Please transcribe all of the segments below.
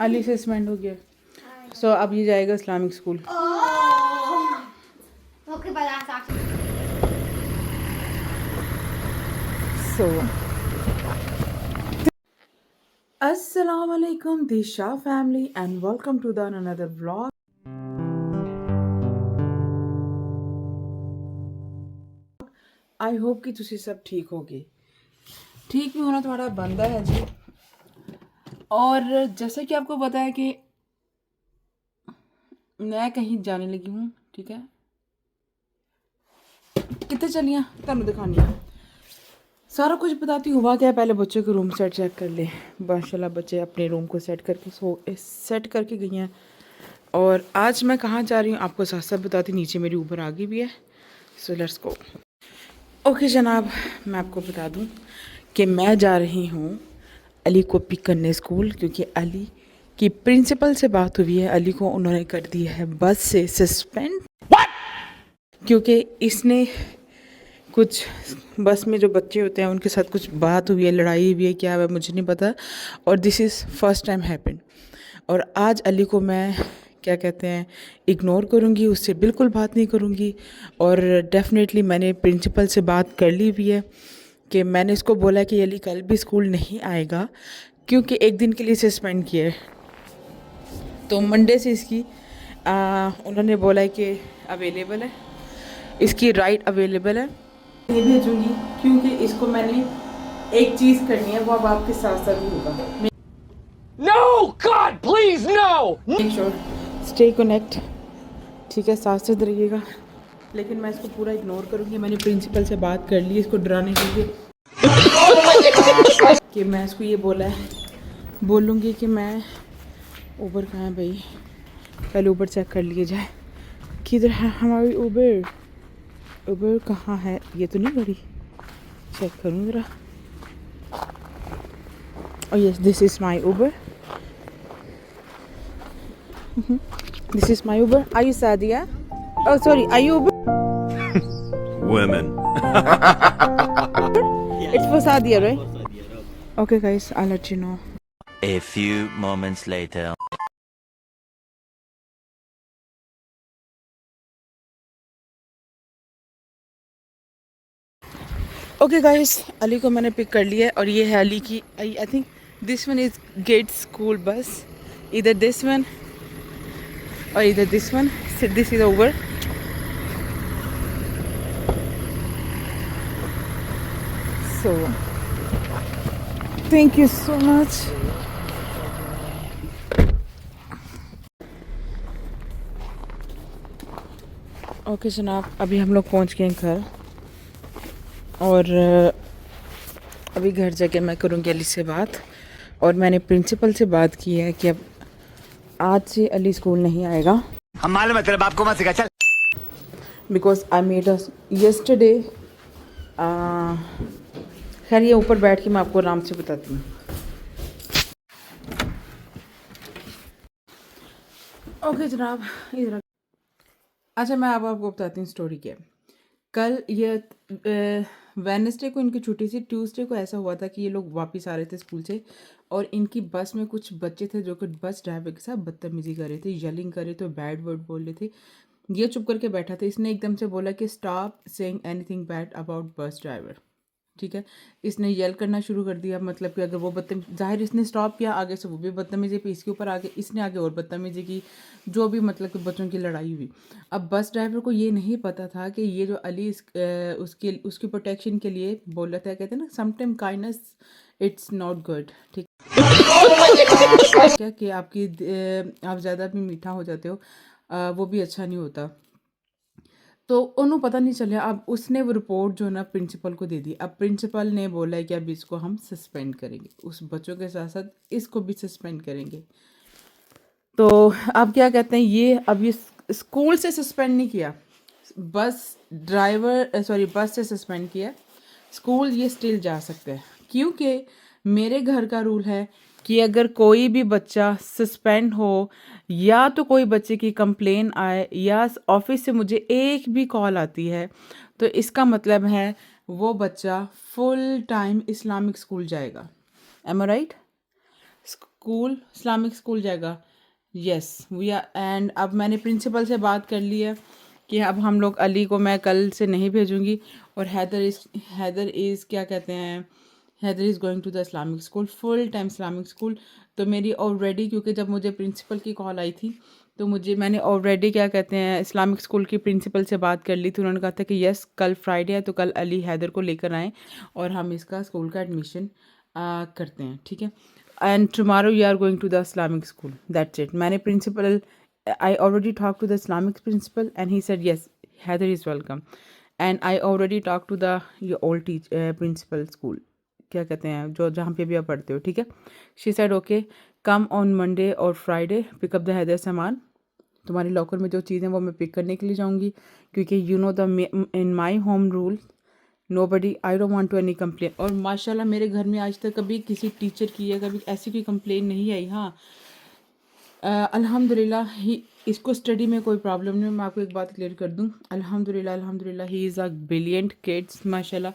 अली से सस्पेंड हो गया। सो अब ये जाएगा इस्लामिक स्कूल। सो अस्सलाम वालेकुम Disha family and welcome to the another vlog. I hope कि तुसी सब ठीक होगे। ठीक भी होना थोड़ा बनता है जी। और जैसे कि आपको पता है कि मैं कहीं जाने लगी हूँ, ठीक है। कितने चलिए तुम दिखानी है, सारा कुछ बताती हूँ। हुआ क्या, पहले बच्चों के रूम सेट चेक कर ले। माशाल्लाह बच्चे अपने रूम को सेट करके गई हैं। और आज मैं कहाँ जा रही हूँ आपको साथ साथ बताती। नीचे मेरी ऊबर आ गई भी है। So let's go. ओके जनाब, मैं आपको बता दूँ कि मैं जा रही हूँ अली को पिक करने स्कूल, क्योंकि अली की प्रिंसिपल से बात हुई है। अली को उन्होंने कर दिया है बस से सस्पेंड, क्योंकि इसने कुछ बस में जो बच्चे होते हैं उनके साथ कुछ बात हुई है, लड़ाई हुई है, क्या है मुझे नहीं पता। और this is first time happen. और आज अली को मैं क्या कहते हैं इग्नोर करूँगी, उससे बिल्कुल बात नहीं करूँगी। और डेफिनेटली मैंने प्रिंसिपल से बात कर ली हुई है कि मैंने इसको बोला कि अली कल भी स्कूल नहीं आएगा, क्योंकि एक दिन के लिए सस्पेंड किया है। तो मंडे से इसकी उन्होंने बोला है कि अवेलेबल है, इसकी राइड अवेलेबल है। ये भेजूँगी क्योंकि इसको मैंने एक चीज़ करनी है, वो अब आपके साथ साथ ही होगा। No! God, please, no! Make sure stay connect, ठीक है, साथ साथ रहिएगा। लेकिन मैं इसको पूरा इग्नोर करूँगी। मैंने प्रिंसिपल से बात कर ली इसको डराने के लिए कि मैं इसको ये बोलूँगी कि मैं ऊबर कहाँ है भाई, पहले ऊबर चेक कर लिए जाए किधर है हमारी ऊबर कहाँ है। ये तो नहीं बड़ी, चेक करूँ ज़रा। Oh yes, this is my Uber. This is my Uber. Are you Sadia? Oh sorry, are you Uber? Women. It's for Sadia, right? Okay guys, I'll let you know. A few moments later. Okay guys, Ali को मैंने pick कर लिया है और ये है अली की आई think this one is get school bus, इधर दिस वन और इधर this one. This is over. So thank you so much. Okay जनाब, अभी हम लोग पहुंच गए घर और अभी घर जाके मैं करूँगी अली से बात। और मैंने प्रिंसिपल से बात की है कि अब आज से अली स्कूल नहीं आएगा, हम मालूम है तेरे बाप को मत सिखा, चल। Because I made us yesterday. खैर ये ऊपर बैठ के मैं आपको आराम से बताती हूँ। ओके जनाब, इधर अच्छा मैं अब आपको बताती हूँ स्टोरी क्या है। कल ये वेडनेसडे को इनकी छुट्टी थी। ट्यूसडे को ऐसा हुआ था कि ये लोग वापस आ रहे थे स्कूल से और इनकी बस में कुछ बच्चे थे जो कि बस ड्राइवर के साथ बदतमीजी कर रहे थे, येलिंग कर रहे थे, बैड वर्ड बोल रहे थे। ये चुप करके बैठा था। इसने एकदम से बोला कि stop saying anything bad about bus driver, ठीक है। इसने येल करना शुरू कर दिया, मतलब कि अगर वो जाहिर इसने स्टॉप किया, आगे से वो भी बदतमीजी पे इसके ऊपर आगे इसने आगे और बदतमीजी की, जो भी मतलब कि बच्चों की लड़ाई हुई। अब बस ड्राइवर को ये नहीं पता था कि ये जो अली उसकी प्रोटेक्शन के लिए बोल रहा था, कहते हैं ना sometime kindness it's not good, ठीक है, कि आप ज़्यादा भी मीठा हो जाते हो, वो भी अच्छा नहीं होता। तो उन्होंने पता नहीं चला। अब उसने वो रिपोर्ट जो ना प्रिंसिपल को दे दी। अब प्रिंसिपल ने बोला है कि अब इसको हम सस्पेंड करेंगे, उस बच्चों के साथ साथ इसको भी सस्पेंड करेंगे। तो अब क्या कहते हैं, ये स्कूल से सस्पेंड नहीं किया, बस से सस्पेंड किया। स्कूल ये स्टिल जा सकते हैं, क्योंकि मेरे घर का रूल है कि अगर कोई भी बच्चा सस्पेंड हो या तो कोई बच्चे की कंप्लेन आए या ऑफिस से मुझे एक भी कॉल आती है, तो इसका मतलब है वो बच्चा फुल टाइम इस्लामिक स्कूल जाएगा। Am I right? School Islamic school जाएगा। Yes we are. एंड अब मैंने प्रिंसिपल से बात कर ली है कि अब हम लोग अली को मैं कल से नहीं भेजूँगी, और हैदर इज़ क्या कहते हैं, Haider is going to the Islamic school, full time Islamic school. तो मेरी ऑलरेडी, क्योंकि जब मुझे प्रिंसिपल की कॉल आई थी तो मैंने ऑलरेडी क्या कहते हैं इस्लामिक स्कूल की प्रिंसिपल से बात कर ली थी। उन्होंने कहा था कि यस कल फ्राइडे है तो कल अली हैदर को लेकर आएँ और हम इसका स्कूल का एडमिशन करते हैं, ठीक है। And tomorrow you are going to the Islamic school, that's it. मैंने principal, I already talked to the Islamic principal and he said yes, Heather is welcome. And I already talked to the your old principal school, क्या कहते हैं जो जहाँ पे भी आप पढ़ते हो, ठीक है। She said okay, come on Monday or Friday, pick up the Heather सामान। तुम्हारी लॉकर में जो चीज़ें वो मैं पिक करने के लिए जाऊँगी, क्योंकि you know the in my home rule nobody, I don't want to any complaint। और माशाल्लाह मेरे घर में आज तक कभी किसी टीचर की या कभी ऐसी कोई कंप्लेन नहीं आई। हाँ अल्हम्दुलिल्लाह ही, इसको स्टडी में कोई प्रॉब्लम नहीं। मैं आपको एक बात क्लियर कर दूं, अल्हम्दुलिल्लाह he is a brilliant kids माशाल्लाह।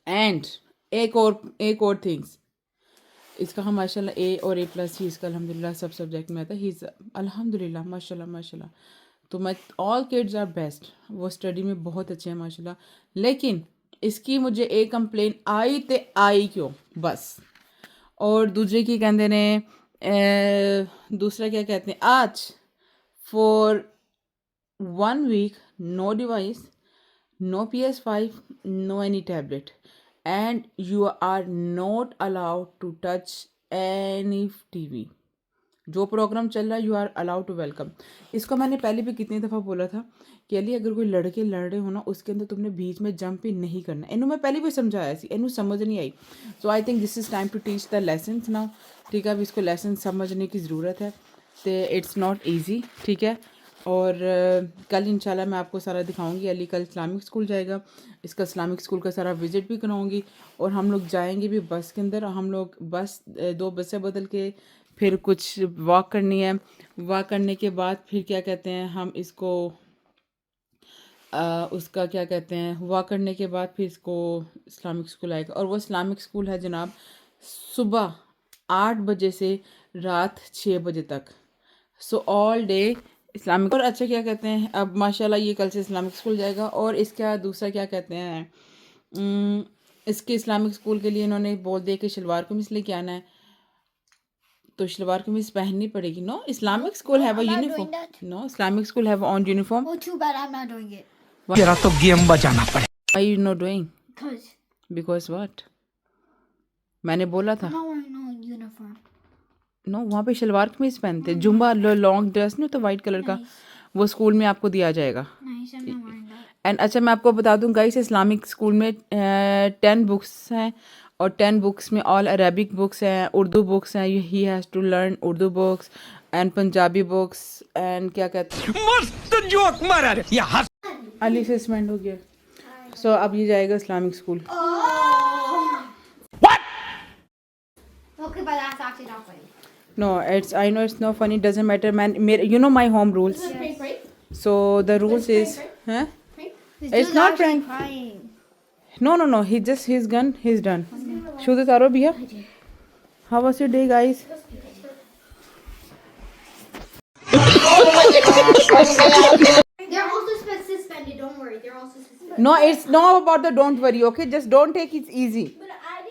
एंड एक और थिंग्स, इसका हम माशाल्लाह ए और A+ ही इसका अल्हम्दुलिल्लाह सब सब्जेक्ट में आता है। ही इज़ अल्हम्दुलिल्लाह माशाल्लाह। तो मैं ऑल किड्स आर बेस्ट, वो स्टडी में बहुत अच्छे हैं माशाल्लाह। लेकिन इसकी मुझे एक कंप्लेन आई तो आई क्यों बस। और दूसरे की कहते ने दूसरा क्या कहते हैं, आज for 1 week no device, no PS5, no any tablet, and you are not allowed to touch any TV। जो प्रोग्राम चल रहा है you are allowed to welcome. इसको मैंने पहले भी कितनी दफ़ा बोला था कि अली अगर कोई लड़के लड़ रहे हो ना उसके अंदर तुमने बीच में जंप ही नहीं करना। इन्हों मैं पहले भी समझाया सी, इन्हों समझ नहीं आई। So I think this is time to teach the lesson now, ठीक है। अब इसको लेसन समझने की ज़रूरत है, तो इट्स नॉट ईजी, ठीक है। और कल इंशाल्लाह मैं आपको सारा दिखाऊंगी। अली कल इस्लामिक स्कूल जाएगा, इसका इस्लामिक स्कूल का सारा विज़िट भी कराऊंगी, और हम लोग जाएंगे भी बस के अंदर। हम लोग बस 2 बसें बदल के फिर कुछ वॉक करनी है। वॉक करने के बाद फिर क्या कहते हैं हम इसको उसका क्या कहते हैं, वॉक करने के बाद फिर इसको इस्लामिक स्कूल आएगा। और वो इस्लामिक स्कूल है जनाब सुबह 8 बजे से रात 6 बजे तक, सो ऑल डे इस्लामिक। और अच्छा क्या कहते हैं, अब माशाल्लाह ये कल से इस्लामिक स्कूल जाएगा। और इसका दूसरा क्या कहते हैं, इसके इस्लामिक स्कूल के लिए इन्होंने बोल दिया कि शलवार कमीज लेके आना है, तो शलवार कमीज पहननी पड़ेगी। No Islamic school have a uniform, no Islamic school have on uniform. Oh, too bad I'm not doing it. तेरा तो गेम बजाना पड़े। Why you not doing? Because Because what? मैंने बोला था I'm not wearing no uniform. No वहाँ पे शलवार कमीज पहनते, जुम्बा लॉन्ग ड्रेस नहीं तो वाइट कलर का, वो स्कूल में आपको दिया जाएगा। Nice, I'm not wearing that. And अच्छा मैं आपको बता दूँ गाइस, इस्लामिक स्कूल में 10 बुक्स हैं, और 10 बुक्स में ऑल अरेबिक बुक्स हैं, उर्दू बुक्स हैं। He has to learn Urdu books and Punjabi books and क्या कहते हैं। मस्त जोक मारा रे ये हंस। अली से सस्पेंड हो गया, सो अब ये जाएगा Islamic school. Okay, but that's actually not funny. No it's I know it's no funny, doesn't matter man, मेरे you know my home rules, so the rules is हैं। This It's dude's not actually prank. crying. No, he just his gun, he's done. Show the taro bhiya. How was your day, guys? They're also suspended. Don't worry. They're also suspended. No, it's not about the don't worry, okay? Just don't take it easy.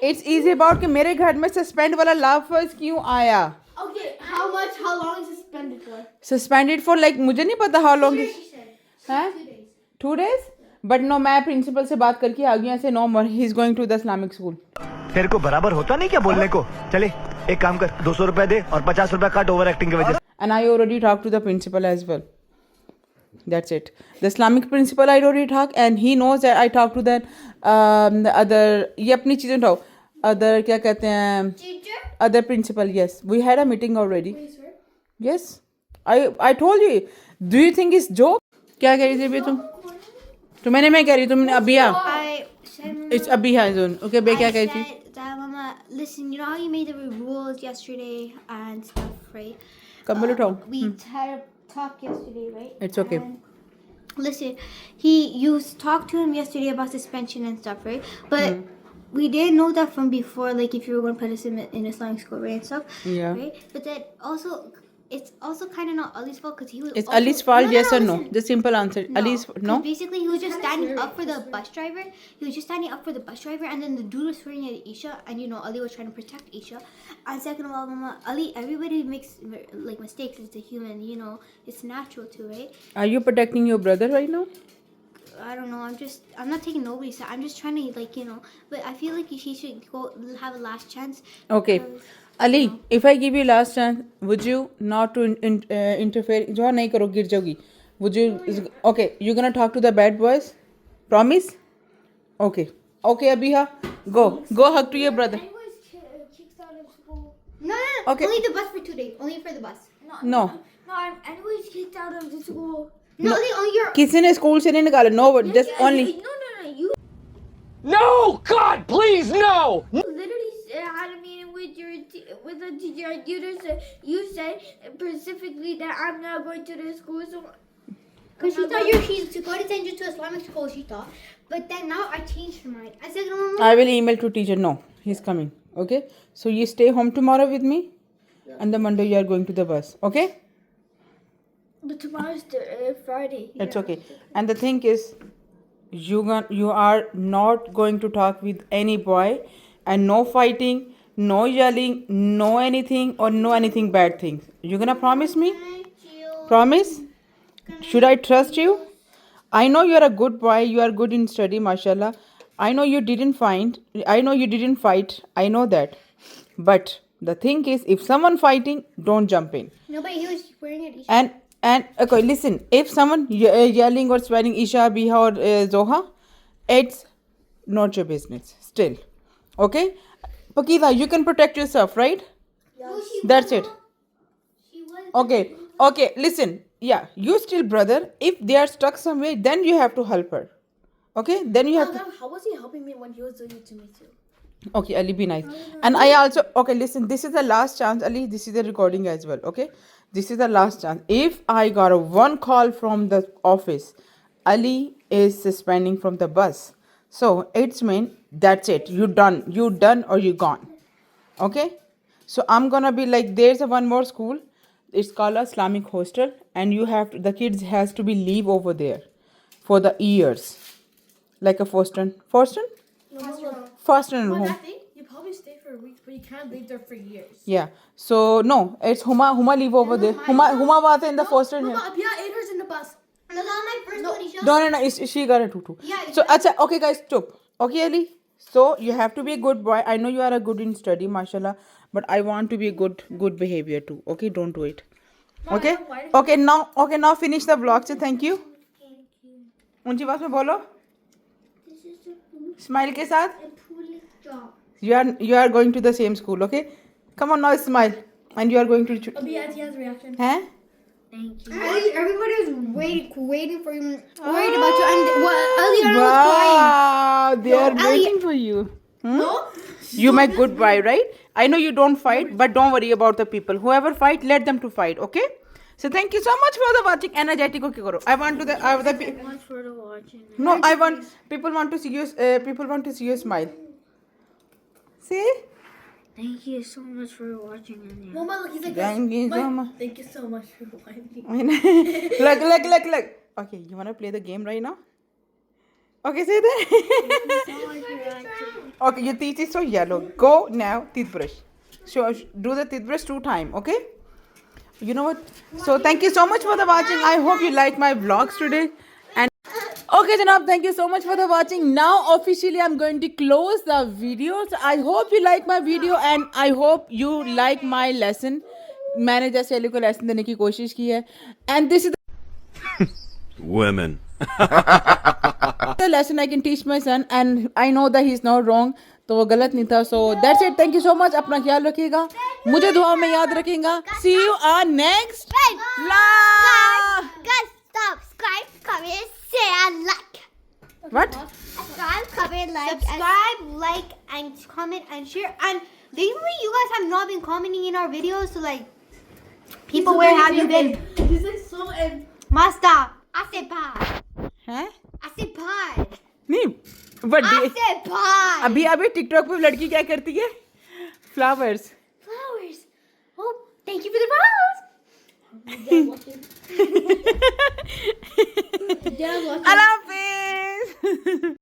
It's easy about कि मेरे घर में suspend वाला lafz क्यों आया? Okay, how long is suspended for? Suspended for like मुझे नहीं पता how long is. She said. हैं? 2 days. 2 days? But no, मैं प्रिंसिपल से बात करके आ गई ऐसे no more. He's going to the Islamic school. तेरे को बराबर होता नहीं क्या बोलने को। चले एक काम कर, 200 रुपए दे और 50 रुपए काट ओवर एक्टिंग की वजह से। And I already talked to the principal as well. That's it. The Islamic principal I already talked, and he knows that I talked to the other. ये अपनी चीजें उठाओ। Other क्या कहते हैं? Teacher? Other principal. Yes, we had a meeting already. Please, sir. Yes, I told you. Do you think it's joke? क्या कह रही थी अभी तुम? तो मैं कह रही तुमने अभी आ? I said, It's अभी है जोन. Okay, बे क्या कह रही थी? said that, Mama, listen, you know how you made the rules yesterday and stuff, right? कब बोलो उठाओ? We had a talk yesterday, right? It's okay. And listen, you talked to him yesterday about suspension and stuff, right? But we didn't know that from before, like if you were going to put us in Islamic school, right, and stuff. Yeah. Right? But then also, it's also kind of not Ali's fault because he was. It's also, Ali's fault, yes or no? listen. The simple answer. Ali's 'cause no. Basically, he was just standing up for the bus driver. He was just standing up for the bus driver, and then the dude was swearing at Isha, and Ali was trying to protect Isha. And second of all, Mama, Ali, everybody makes like mistakes. It's a human, it's natural too, right? Are you protecting your brother right now? I don't know. I'm not taking nobody's side. I'm just trying to but I feel like he should go have a last chance. Okay. Ali, if I give you last chance, would you not to interfere? जो नहीं करो गिर जाओगी. Would you? Okay, you're gonna talk to the bad boys. Promise? Okay. Okay, Abiha, go hug to your brother. Kicked out of school. No. Okay. Only the bus for 2 days. Only for the bus. No. No, I'm anyways kicked out of the school. No, only your. किसी ने school से नहीं निकाला. No, just only. No. You No! God, please, no! literally had a meeting with with the teacher. You said specifically that I'm not going to the school, so. Because she thought she's going to send you to Islamic school, she thought. But then now I changed my mind. I said, I will email to teacher. No, he's coming. Okay. So you stay home tomorrow with me, and the Monday you are going to the bus. Okay. But tomorrow's Friday. It's okay. And the thing is, you are not going to talk with any boy, and no fighting, no yelling, no anything, or no anything bad things. You gonna promise me? Promise? Should I trust you? I know you are a good boy. You are good in study, mashallah. I know you didn't fight. I know that. But the thing is, if someone fighting, don't jump in. No, but he was wearing it. And okay, listen. If someone yelling or swearing Isha, Biha or Zoha, it's not your business. Still, okay. Pakita, you can protect yourself, right? No, That's it. She was. Okay. Listen. Yeah, you still brother. If they are stuck somewhere, then you have to help her. Okay. Then you have to. How was he helping me when he was doing it to me too? Okay, Ali, be nice. And I also, okay, listen, this is the last chance, Ali. This is the recording as well, okay? This is the last chance. If I got a one call from the office, Ali is suspending from the bus. So it's mean that's it. You done or you gone. Okay? So I'm gonna be like, there's a one more school. It's called Islamic hostel, and the kids has to be leave over there for the years, like a Forston and Well, home. I think you probably stay for a week, but you can't leave there for years. Yeah. So no, it's Huma leave over there. Huma was in the Forston here. Mama, Abia ate hers in the bus. No, that was my first one, Isha. No, she got a tutu. Yeah, So acha, okay guys, stop. Okay, Ali. So you have to be a good boy. I know you are a good in study, mashallah, but I want to be a good behavior too. Okay, don't do it. Okay. Okay, now finish the vlog. So thank you. ऊंची आवाज में बोलो. Smile के साथ. You are going to the same school, okay? Come on now, smile, and you are going to. Abia, he has a reaction. Huh? Thank you. Everybody was waiting for you, worried about you, and Eliana was Wow, they are Ellie- waiting for you. You my good boy, right? I know you don't fight, but don't worry about the people. Whoever fight, let them to fight, okay? So thank you so much for the watching. Energetic okay karo. I want to much for the watching. no. People want to see you. People want to see you smile. See? Thank you so much for watching. Mama, look, he's like Thank you so much. Thank you so much for watching. Look. Okay, you wanna play the game right now? Okay, say that. Okay, your teeth is so yellow. Go now, toothbrush. So do the toothbrush 2 times, okay? You know what? So thank you so much for the watching. I hope you like my vlogs today. And okay, Janab, thank you so much for the watching. Now officially I'm going to close the video. So I hope you like my video and I hope you like my lesson. मैंने जैसे अली को lesson देने की कोशिश की है. And this is Women. the lesson I can teach my son, and I know that he's not wrong. तो वो गलत नहीं था. So that's it. Thank you so much. अपना ख्याल रखिएगा. मुझे दुआ में याद रखिएगा. See you on next vlog. Guys, stop. Subscribe, comment, share, and like. What? Subscribe, comment, like, and comment and share. And lately, you guys have not been commenting in our videos. So like, people, where have you been? He's like so and Master, I said bye. Huh? I said bye. नहीं. बड़ी I said pie. अभी अभी TikTok पे लड़की क्या करती है? Flowers. Flowers. Oh, thank you for the rose. Dad watching. Dad watching. Allah